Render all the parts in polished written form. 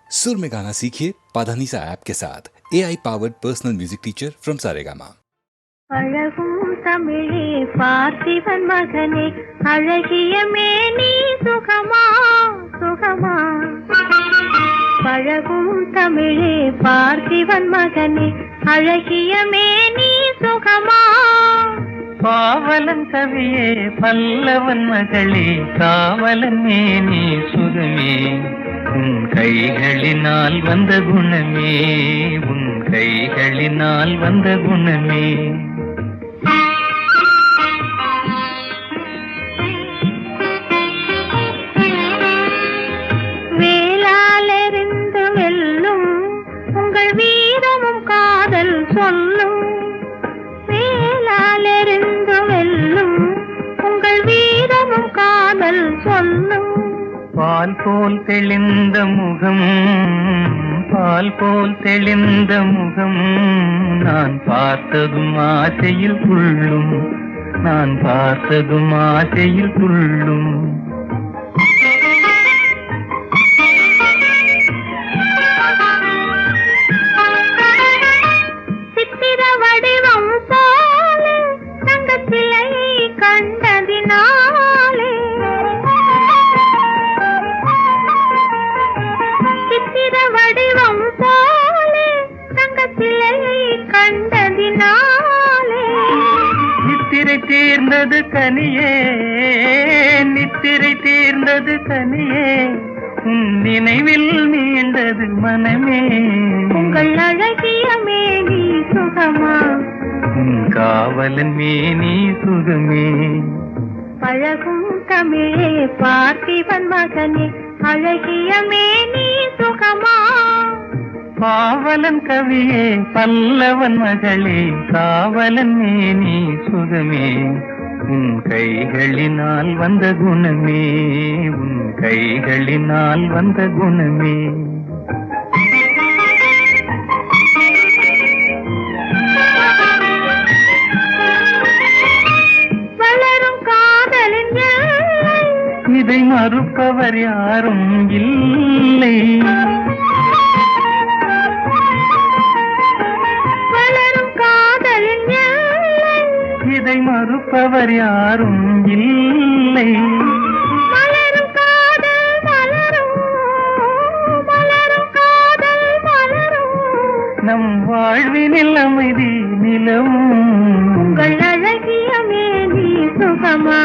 सुर में गाना सीखिए पाधानीसा ऐप के साथ AI powered personal music teacher from Saregama. அழகும் தமிழே பார்த்திபன் மகனே அழகிய மேனி சுகமா சுகமா. பழகும் தமிழே பார்த்திபன் மகனே அழகிய மேனி சுகமா. பாவலன் கவியே பல்லவன் மகளே காவலன் மேனி சுகமே. உன் கைகளினால் வந்த குணமே, உன் கைகளினால் வந்த குணமே. வேளாலெறிந்து வெல்லும் உங்கள் வீரமும் காதல் சொல்லும். வேளாலெறிந்து வெல்லும் உங்கள் வீரமும் காதல் சொல்லும். பால் போல் தெளிந்த முகம், பால் போல் தெளிந்த முகம், நான் பார்த்ததும் ஆசையில் துள்ளும், நான் பார்த்ததும் ஆசையில் துள்ளும். சித்திர வடிவம் போலே தங்கத்திலை கண்டதினாலே, சித்திர வடிவம் போலே தங்கத்திலை கண்டதினாலே. நித்திரை தீர்ந்தது கனியே, நித்திரை தீர்ந்தது கனியே, உன் நினைவில் மீண்டது மனமே. உங்கள் அழகிய மேனி சுகமா, உன் காவலன் மேனி சுகமே. பழகும் தமிழே பார்த்திபன் மகனே அழகிய மேனி சுகமா. பாவலன் கவியே பல்லவன் மகளே காவலன் மேனி சுகமே. உன் கைகளினால் வந்த குணமே, உன் கைகளினால் வந்த குணமே. வளரும் காதலின் எல்லை இதை மறுப்பவர் யாரும் இல்லை. வளரும் காதலின் எல்லை இதை மறுப்பவர் யாரும் இல்லை. மலரும் காதல் மலரும், மலரும் காதல் மலரும். நம் வாழ்வினில் அமைதி நிலவும். உங்கள் அழகிய மேனி சுகமா,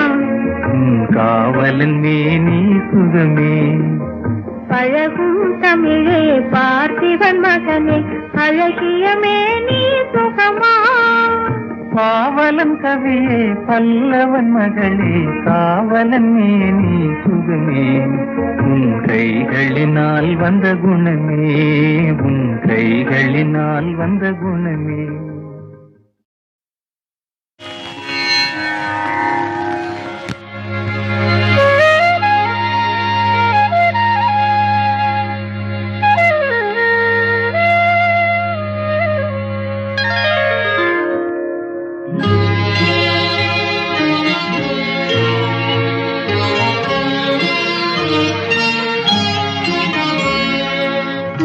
உன் காவலன் மேனி சுகமே. பழகும் தமிழே பார்த்திபன் மகனே அழகிய மேனி சுகமா. பாவலன் கவியே பல்லவன் மகளே காவலன் மேனி சுகமே. உன் கைகளினால் வந்த குணமே, உன் கைகளினால் வந்த குணமே.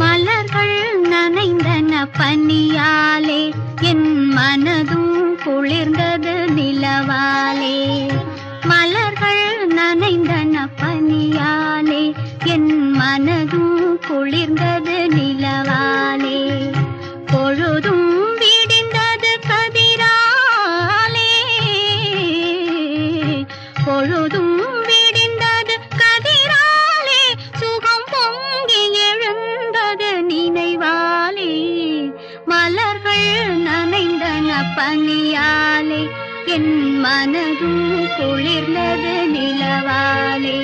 மலர்கள் நனைந்தன பனியாலே என் மனதும் குளிர்ந்தது நிலவாலே. மலர்கள் நனைந்தன பனியாலே என் மனதும் குளிர்ந்தது நிலவாலே. பொழுதும் விடிந்தது கதிராலே, பொழுதும் விடிந்தது கதிராலே. சுகம் பொங்கி எழுந்தது நினைவாலே. மலர்கள் நனைந்தன பனியாலே என் மனதும் குளிர்ந்தது நிலவாலே.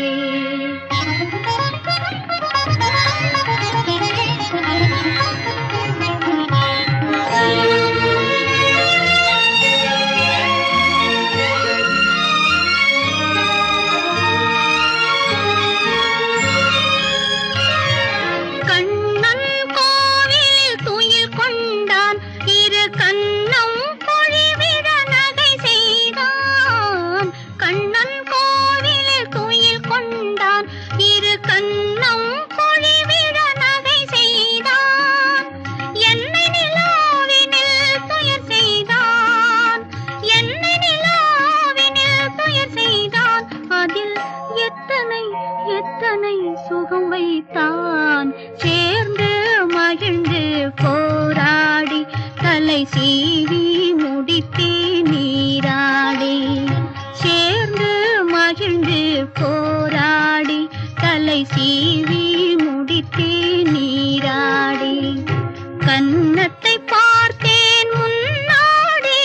கண்ணன் கோவிலில் துயில் கொண்டான், இரு கண்ணம் பொழிவிட நகை செய்தான். கண்ணன் கோவில் சீவி முடித்தே நீராடி சேர்ந்து மகிழ்ந்து போராடி தலை சீவி முடித்தே நீராடி கன்னத்தை பார்த்தேன் முன்னாடி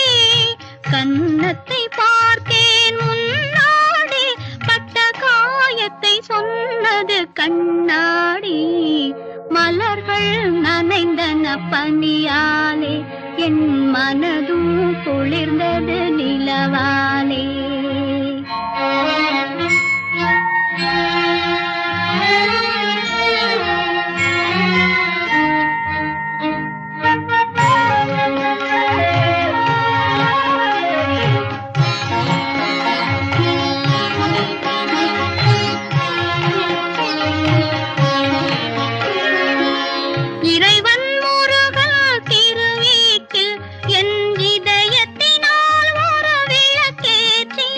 கன்னத்தை பார்த்தேன் முன்னாடி பட்ட காயத்தை சொன்னது கண்ணாடி மலர்கள் நனைந்தன பனியாலே என் மனதும் குளிர்ந்தது நிலவாலே இறைவன் முருகன் திருவீட்டில் என் இதயத்தினால் ஒரு விளக்கேற்றி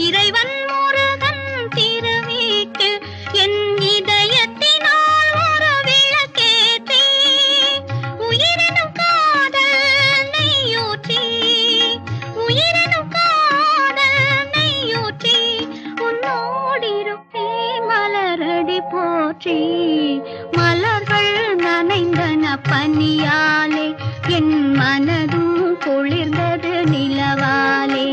இறைவன் முருகன் திருவீட்டில் என் இதயத்தினால் ஒரு விளக்கேற்றி உயிரினும் காதல் நெய்யூற்றி உயிரினும் காதல் நெய்யூற்றி உன்னோடிருப்பே மலரடி போற்றி மலர்கள் நனைந்தன பனியாலே என் மனதும் குளிர்ந்தது நிலவாலே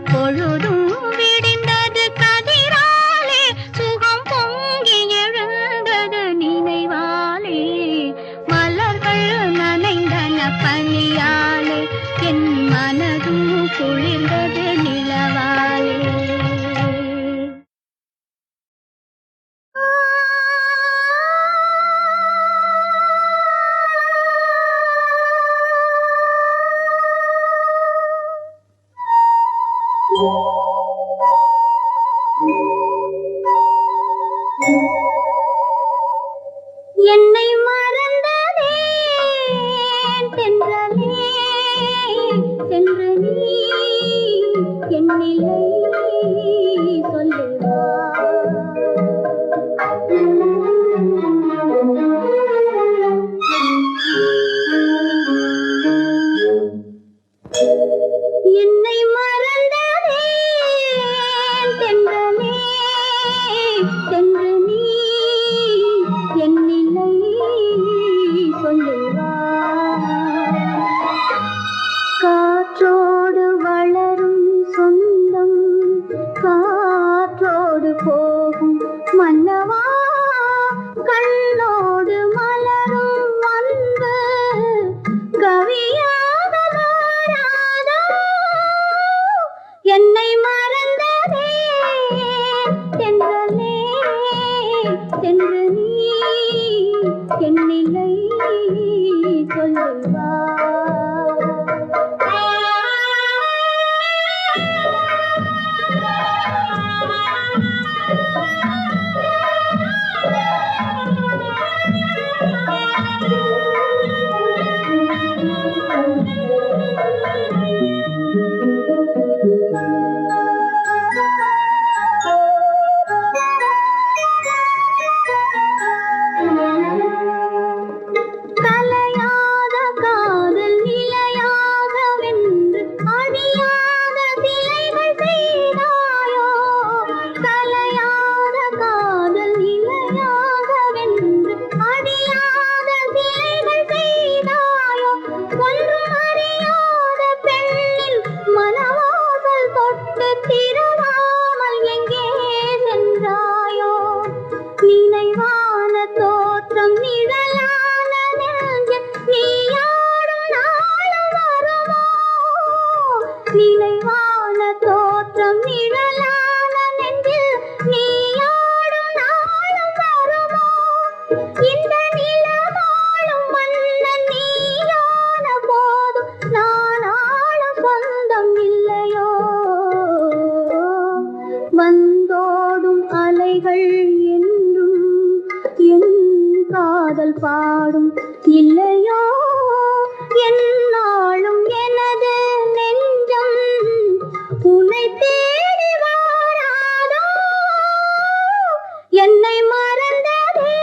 பொழுதும் விடிந்தது கதிராலே சுகம் பொங்கி எழுந்தது நினைவாலே மலர்கள் நனைந்தன பனியாலே என் மனதும் குளிர்ந்தது நிலவாலே என்னை மறந்ததே தென்றலே சென்று நீ என்னில்லை சொல்லுவா என்னை மறந்ததே தென்றலே சென்று நீ என்னில்லை சொல்லுவா காற்றோடு வளரும் சொந்தம் காற்றோடு போகும் மன்னவா கண்ணோடு மலரும் அன்பு கவியாக மாறாதோ என்னை மறந்ததே தென்றலே சென்று நீ என்னில்லை சொல்லுவா கலையாத காதல் நிலையாக வென்று அழியாத சிலைகள் செய்தாயோ கலையாத காதல் நிலையாக வென்று அழியாத சிலைகள் செய்தாயோ ஒன்றும் அறியாத பெண்ணின் மனவாசல் தொட்டு திறவாமல் எங்கே சென்றாயோ நினைவான தோற்றம் நிழலான நெஞ்சில் நீயாடும் நாளும் வருமோ நினைவான தோற்றம் நிழலான நெஞ்சில் நீயாடும் நாளும் வருமோ இந்த நிலவாழும் மன்னன் நீயான போதும் நான் ஆளும் சொந்தம் இல்லையோ வந்தோடும் அலைகள் என்றும் என் காதல் பாடும் இல்லையோ என்னாலும் எனது நெஞ்சம் உன்னை தேடி வாராதோ என்னை மறந்ததே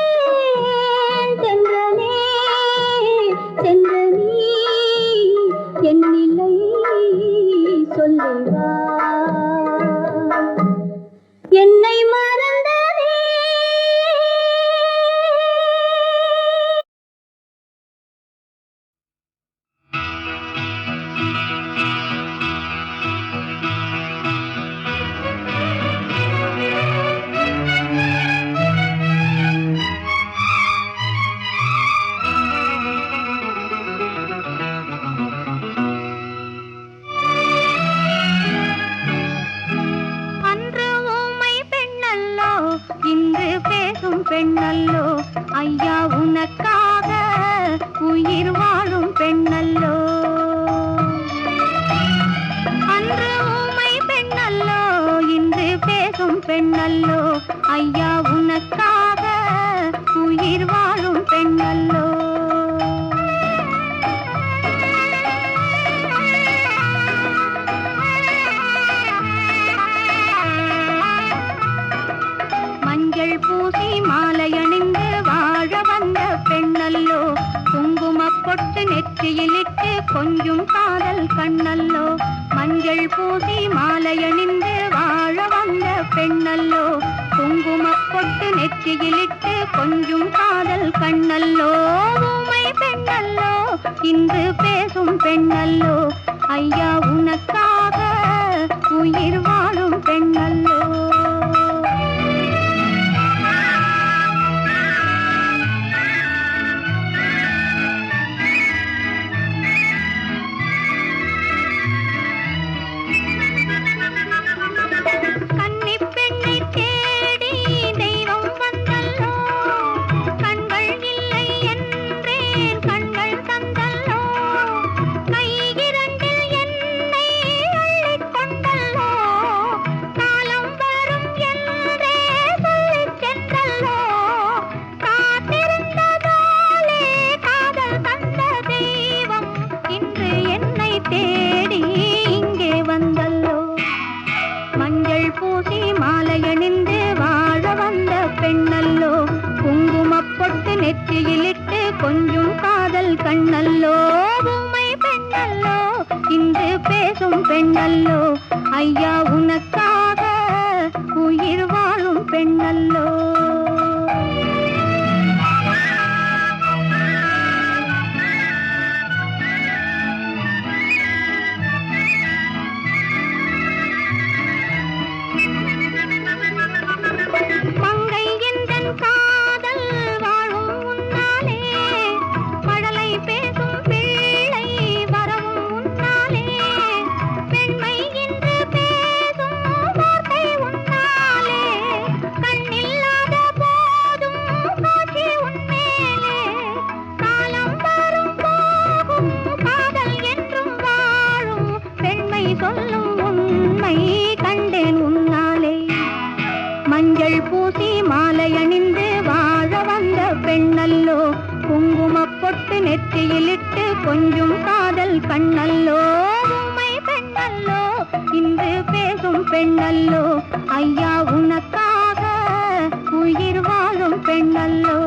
தென்றலே சென்று நீ ஐயா உனக்காக உயிர் வாழும் பெண்ணல்லோ. அன்று ஊமை பெண்ணல்லோ, இன்று பேசும் பெண்ணல்லோ. ஐயா உனக்காக உயிர் வாழும் பெண்ணல்லோ. மஞ்சள் பூசி மாலையணிந்து வாழ வந்த பெண்ணல்லோ. குங்குமப் பொட்டு நெற்றியிலிட்டு கொஞ்சும் காதல் கண்ணல்லோ. மஞ்சள் பூசி மாலையணிந்து வாழ வந்த பெண்ணல்லோ. குங்குமப் பொட்டு நெற்றியிலிட்டு கொஞ்சும் காதல் கண்ணல்லோ. ஊமை பெண்ணல்லோ, இன்று பேசும் பெண்ணல்லோ. ஐயா உனக்காக உயிர் வாழும் பெண்ணல்லோ. நெற்றியிலிட்டு கொஞ்சம் காதல் கண்ணல்லோ. ஊமை பெண்ணல்லோ, இன்று பேசும் பெண்ணல்லோ. ஐயா உனக்காக உயிர் வாழும் பெண்ணல்லோ. மங்கை எந்தன் காதல் வாழும் முன்னாலே, மழலை பேசும் பிள்ளை வரவும் முன்னாலே, பெண்மை என்று பேசும் வார்த்தை உன்னாலே, கண்ணில்லாத போதும் காட்சி உன்மேலே, காலம் வரும் போகும் காதல் என்றும் வாழும், பெண்மை சொல்லும் உண்மை கண்டேன் உன்னாலே. மஞ்சள் பூசி மாலை அணிந்து வாழ வந்த பெண்ணல்லோ. குங்குமப் பொட்டு நெற்றியிலிட்டு கொஞ்சம் காதல் கண்ணல்லோ. ஊமை பெண்ணல்லோ, இன்று பேசும் பெண்ணல்லோ. ஐயா உனக்காக உயிர் வாழும் பெண்ணல்லோ.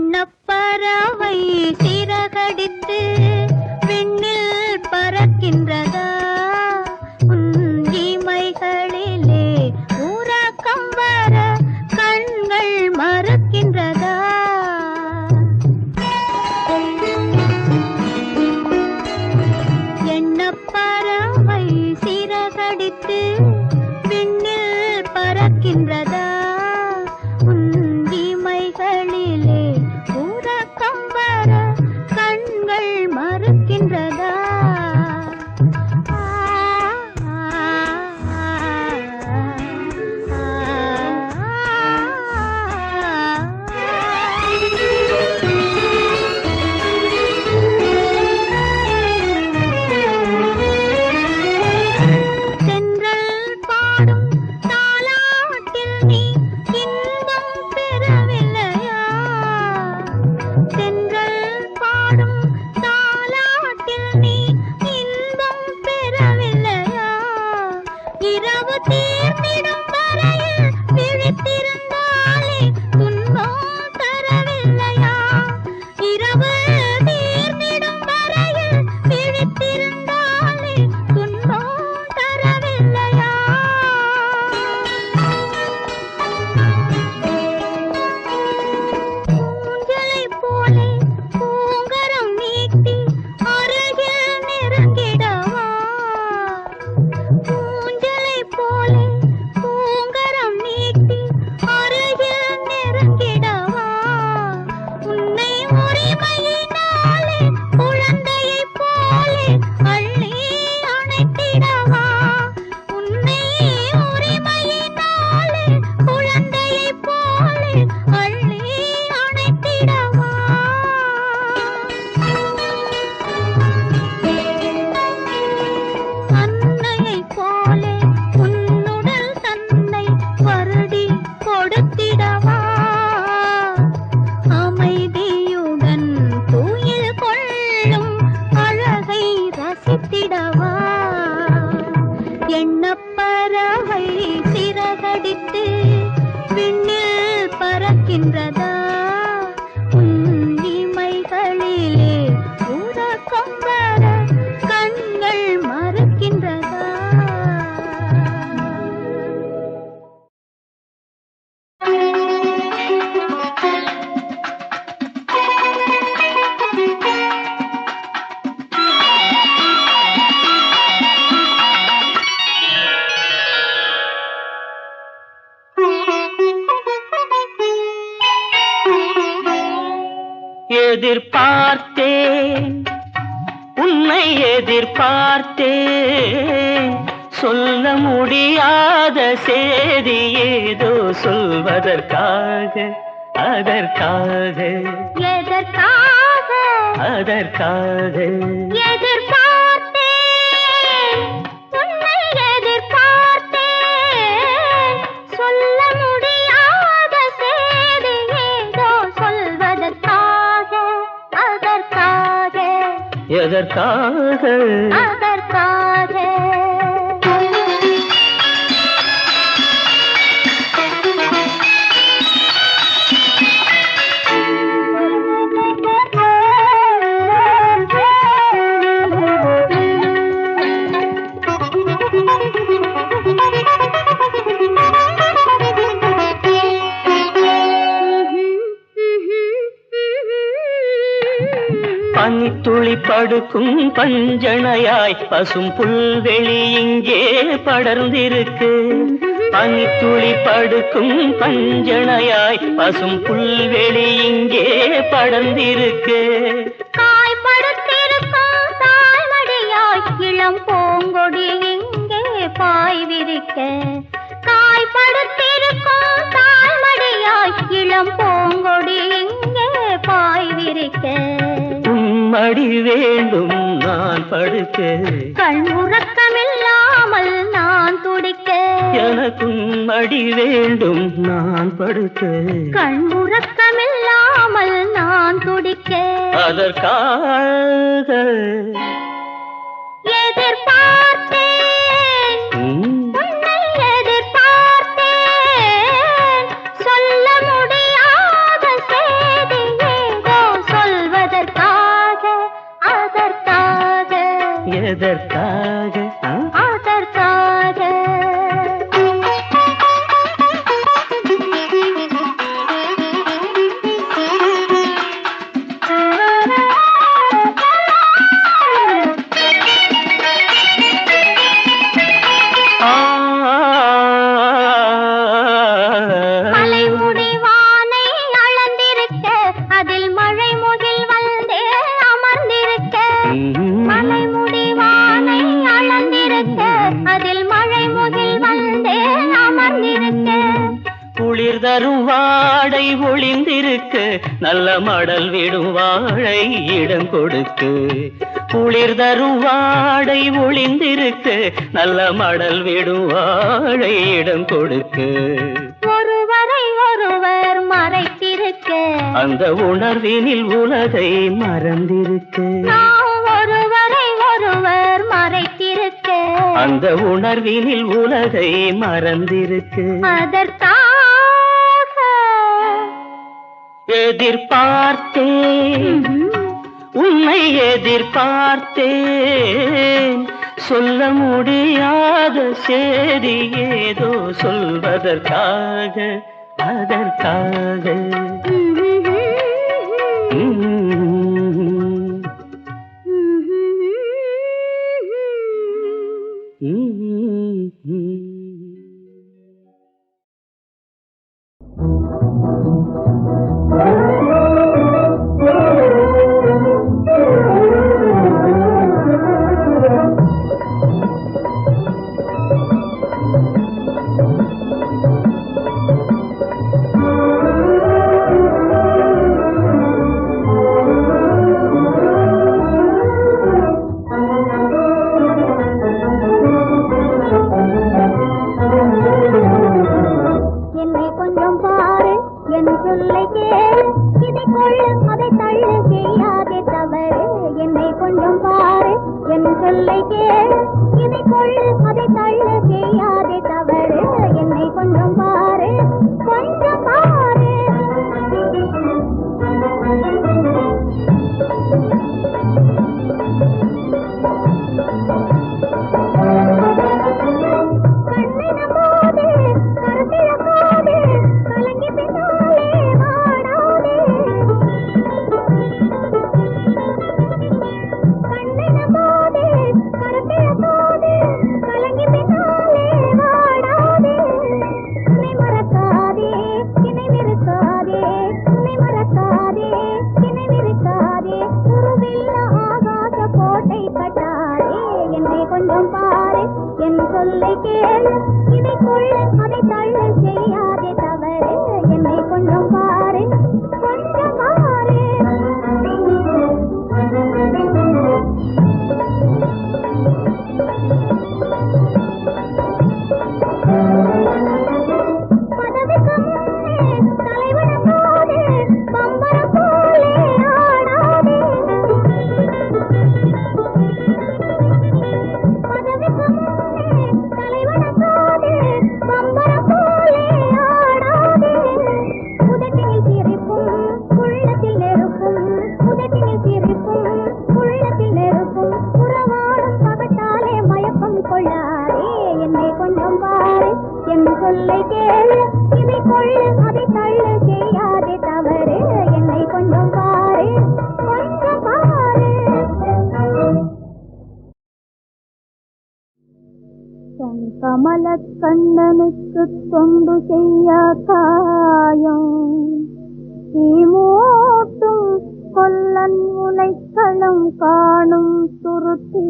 எண்ணப்பறவை சிறகடித்து விண்ணில் பறக்கின்றதா உன் இமைகளிலே உறக்கம் வர கண்கள் மறக்கின்றதா எண்ணப்பறவை சிறகடித்து விண்ணில் பறக்கின்றதா உன் இமைகளிலே உறக்கம் வர கண்கள் மறுக்கின்றதா தென்றல் பாடும் தாலாட்டில் நீ இன்பம் பெறவில்லையா தென்றல் பாடும் தாலாட்டில் நீ இன்பம் பெறவில்லையா இரவு தீர்ந்திடும் வரையில் விழித்திருந்தாலே துன்பம் தரவில்லையா இரவு தீர்ந்திடும் வரையில் விழித்திருந்தாலே துன்பம் தரவில்லையா ஊஞ்சலை போலே பூங்கரம் நீட்டி அருகில் நெருங்கிடவா ஊஞ்சலை போலே பூங்கரம் நீட்டி அருகில் நெருங்கிடவா உன்னை உரிமையினாலே குழந்தையைப் போலே அள்ளி அணைத்திடவா உன்னை உரிமையினாலே குழந்தையைப் போலே அள்ளி அணைத்திடவா அன்னையைப் போலே உன்னுடல் தன்னை வருடி கொடுத்திடவா அமைதியுடன் தூயில் கொள்ளும் அழகை ரசித்திடவா எண்ணப்பறவை சிறகடித்து விண்ணில் பறக்கின்றதா உன் இமைகளிலே உறக்கம் வர கண்கள் மறுக்கின்றதா எதிர்பார்த்தேன் உன்னை எதிர்பார்த்தேன் சொல்ல முடியாத செய்தி ஏதோ சொல்வதற்காக அதற்காக எதற்காக அதற்காக எதிர்பார்த்தேன் உன்னை எதிர்பார்த்தேன் சொல்ல முடியாத செய்தி ஏதோ சொல்வதற்காக அதற்காக எதற்காக அதற்காக பனித்துளி படுக்கும் பஞ்சணையாய் பசும் புல்வெளி இங்கே படர்ந்திருக்கு பனித்துளி படுக்கும் பஞ்சணையாய் பசும் புல்வெளி இங்கே படர்ந்திருக்கு காய்படுத்திருக்கும் தாய்மடியாய் இளம் பூங்கொடி இங்கே பாய் விரிக்க காய்படுத்திருக்கும் தாய்மடியாய் இளம் வேண்டும் நான் படுக்க, கண் உறக்கமில்லாமல் நான் துடிக்க, எனக்கும் மடி வேண்டும் நான் படுக்க, கண் உறக்கமில்லாமல் நான் துடிக்க, அதற்காக எதிர்பார்த்தேன், உன்னை எதிர்பார்த்தேன், சொல்ல முடியாத செய்தி ஏதோ சொல்வதற்காக, அதற்காக, எதற்காக அதற்காக. மலைமுடிவானை அளந்திருக்க, அதில் மழை முகில் வந்தே அமர்ந்திருக்க, மலைமுடிவானை அளந்திருக்க, அதில் மழை முகில் வந்தே அமர்ந்திருக்க, குளிர் தரும் வாடை ஒளிந்திருக்க, நல்ல மடல் விடும் வாழை இடம் கொடுக்கு, குளிர் தரும் வாடை ஒளிந்திருக்க, நல்ல மடல் விடும் வாழை இடம் கொடுக்கு, ஒருவரை ஒருவர் மறைத்திருக்க, அந்த உணர்வினில் உலகை மறந்திருக்கு, நாம் ஒருவரை ஒருவர் மறைத்திருக்க, அந்த உணர்வினில் உலகை மறந்திருக்கு, அதற்காக எதிர்பார்த்தேன், உன்னை எதிர்பார்த்தேன், சொல்ல முடியாத செய்தி ஏதோ சொல்வதற்காக, அதற்காக. என்னை கொஞ்சம் பாரு, என் சொல்லை கேளு, இதை கொள்ளு அதை தள்ளு செய்யாதே தவறு, என்னை கொஞ்சம் பாரு, என் சொல்லை கேளு, இதை கொள்ளு அதை தள்ளு செய்யாதே தவறு, என்னை கொஞ்சம் பாரு, கொஞ்சம் பாரு. கண்ணினம் போது கருத்திழக்காது, கலங்கி பின்னாலே வாடாதே, கண்ணினம் போது கருத்திழக்காது, கலங்கி பின்னாலே வாடாதே, உன்னை மறக்காதே, என்னை வெறுக்காதே, உன்னை மறக்காதே, என்னை வெறுக்காதே, உருவில்ல ஆகாச கோட்டை கட்டாதே, என்னை கொஞ்சம் பாரு, என் சொல்லை கேளு, இதை கொள்ளு அதை தள்ளு செய்யாதே தவறு, என்னை கொஞ்சம் பாரு, கொஞ்சம் பாரு. பதவிக்கு முன்னே தலைவன போது பம்பரம் போலே ஆடாதே, பதவிக்கு முன்னே தலைவன போது பம்பரம் போலே ஆடாதே, உதட்டினில் சிரிப்பும் உள்ளத்தில் நெருப்பும், உதட்டினில் சிரிப்பும் உள்ளத்தில் நெருப்பும், உறவாடும் பகட்டாலே மயக்கம் கொள்ளாதே, என்னை கொஞ்சம் பாரு, என் சொல்லை கேளு, இதை கொள்ளு அதை தள்ளு செய்யாதே தவறு, என்னை கொஞ்சம் பாரு, கொஞ்சம் பாரு. கமல கண்ணனுக்கு தொண்டு செய்ய காயம், தீமூட்டும் கொல்லன் உனைக்களம் காணும் துருத்தி,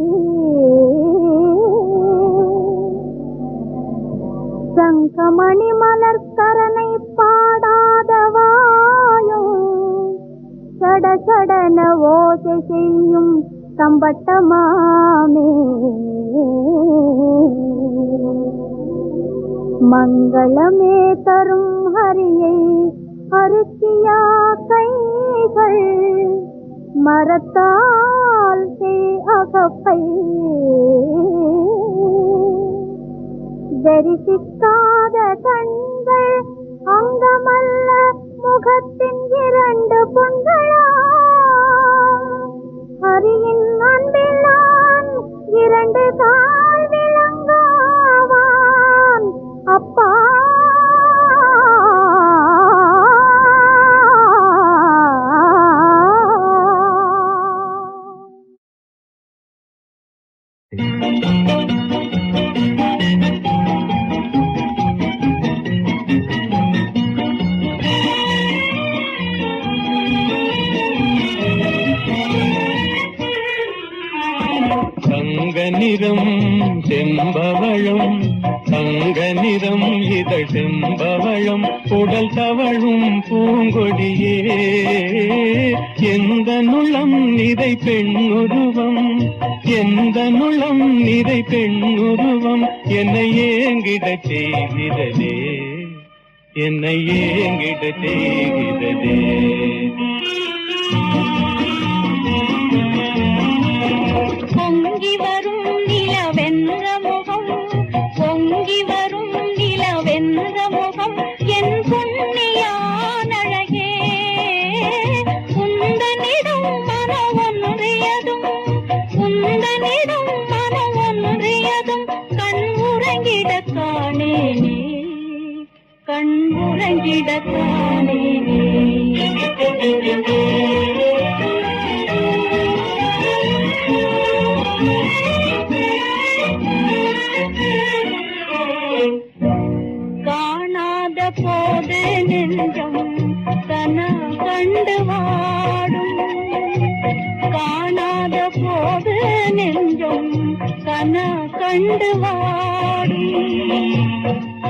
சங்கமணி மலர்கரனை பாடாத வாயும், சட சடன ஓசை செய்யும் தம்பட்டமாமே மங்களமே தரும் ஹரியை அருக்கியா கைகள் மரத்தால் அகப்பை தரிசிக்காத கண்கள் அங்கமல்ல முகத்தின் இரண்டு புண்களா ஹரியின் அன்பில் நான் இரண்டு கால் விளங்காவான் அப்பா நிறம் செம்பவளம் தங்க நிறம் இதழ் செம்பவளம் உடல் தவழும் பூங்கொடியே எந்த நுளம் நிறை பெண்ணுருவம் எந்த நுளம் நிறை பெண்ணுருவம் என்னை ஏங்கிடச் செய்கிறதே என்னை ஏங்கிடச் செய்கிறதே பொங்கி வரும் நிலவென்ற முகம் பொங்கி வரும் நிலவென்ற முகம் என் பொன்னியான் அழகே உந்தனிடம் மனம் ஒன்றியதும் உந்தனிடம் மனம் ஒன்றியதும் கண் உறங்கிடக் காணேனே கண் உறங்கிடக் காணேனே காணாத போது நெஞ்சம் கன கண்டு வாடும் காணாத போது நெஞ்சம் கன கண்டு வாடும்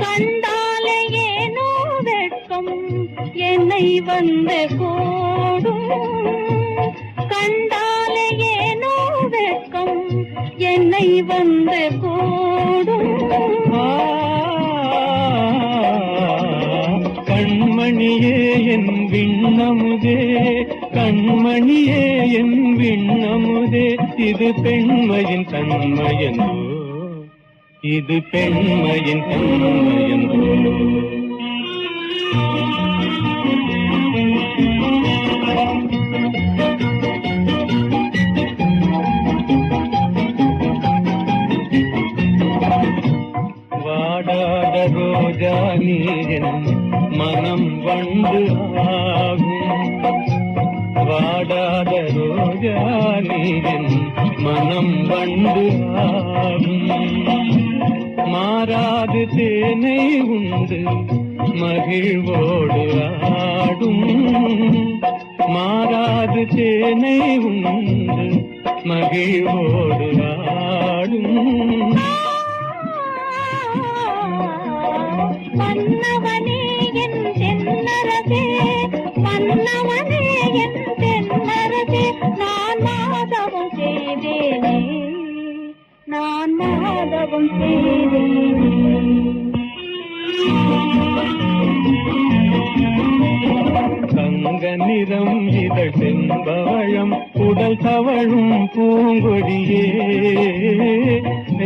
கண்டாலே ஏனோ வெட்கம் என்னை வந்து கூடும் கண்டாலே ஏனோ வெட்கம் என்னை வந்து கூடும் கண்மணியே என் விண்ணமுதே கண்மணியே என் விண்ணமுதே இது பெண்மையின் தன்மையந்தோ இது பெண்மையின் தன்மையந்தோ வாடாத ரோஜா நீரின் மனம் வந்து ஆகும் வாடாத ரோஜா நீரின் மனம் வந்து ஆகும் மாறாது தேனை உண்டு மகிழ்வோடு ஆடும் மாறாது தேனை உண்டு மகிழ்வோடு ஆடும் மன்னவனே என் தென்னரசே மன்னவனே என் தென்னரசே நான் மாதவம் செய்தேனே நான் மாதவம் செய்தேனே தங்க நிறம் இதழ் செம்பவளம் உடல் தவழும் பூங்கொடியே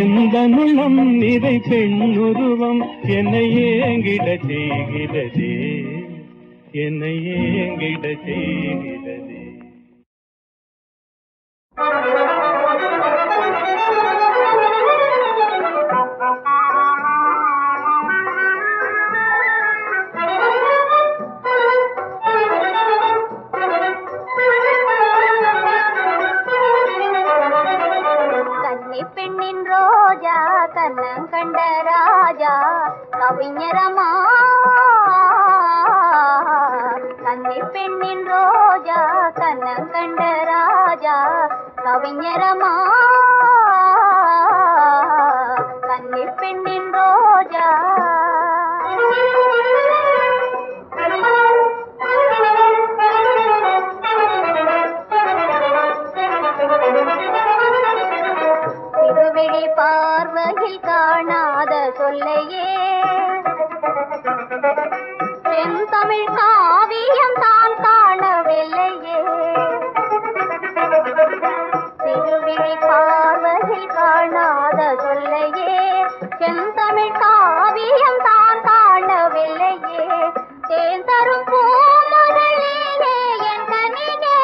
எந்த நுளம் நிறை பெண்ணுருவம் என்னை ஏங்கிடச் செய்கிறதே என்னை ஏங்கிடச் செய்கிறதே பெண்ணின் ரோஜா கண்ணம் கண்ட ராஜா கவிஞரமா கண்ணி பெண்ணின் ரோஜா கண்ணம் கண்ட ராஜா கவிஞரமா கண்ணி பெண்ணின் ரோஜா தமிழ் காவியம் தான் காணவில்லையே திருவிழி பார்வையில் காணாத சொல்லையே செந்தமிழ் காவியம் தான் காணவில்லையே தேன் தரும் பூமகளிலே என் கனியே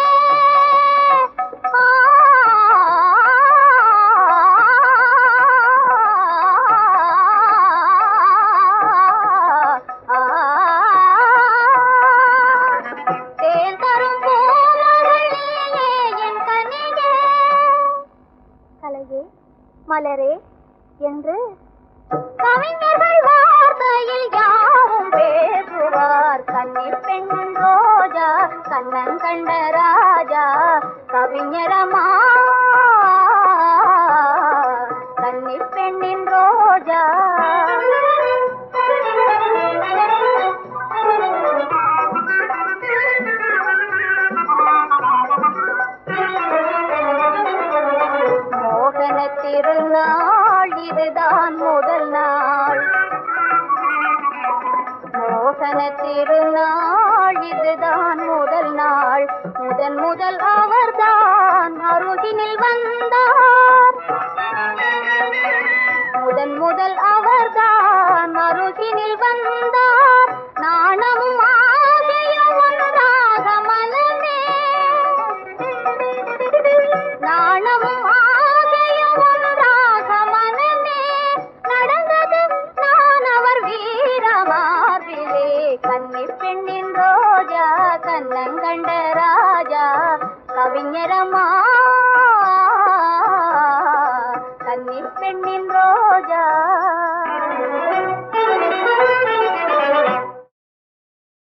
தேன் தரும் பூமகளிலே என் கனியே கலையே மலரே என்று கவிஞர்கள் வார்த்தையில் யாரும் பேசுவார் கன்னி பெண் ரோஜா கண்ணன் கண்ட ராஜா கவிஞரமா கன்னி பெண்ணின் ரோஜா மோகன திருநாள் இதுதான் முதல் நாள் மோகன திருநாள் இதுதான் முதல் நாள் முதல் அவர்தான் அருகினில் வந்தார் முதல் அவர்தான் அருகினில் வந்தார் நாணமும் ஆசையும் ஒன்றாக மனமே நாணமும் ஆசையும் ஒன்றாக மனமே நடந்தது நான் அவர் வீரமார்பிலே கன்னி பெண்ணின் ரோஜா கண்ணன் கண்ட ராஜா கவிஞரமா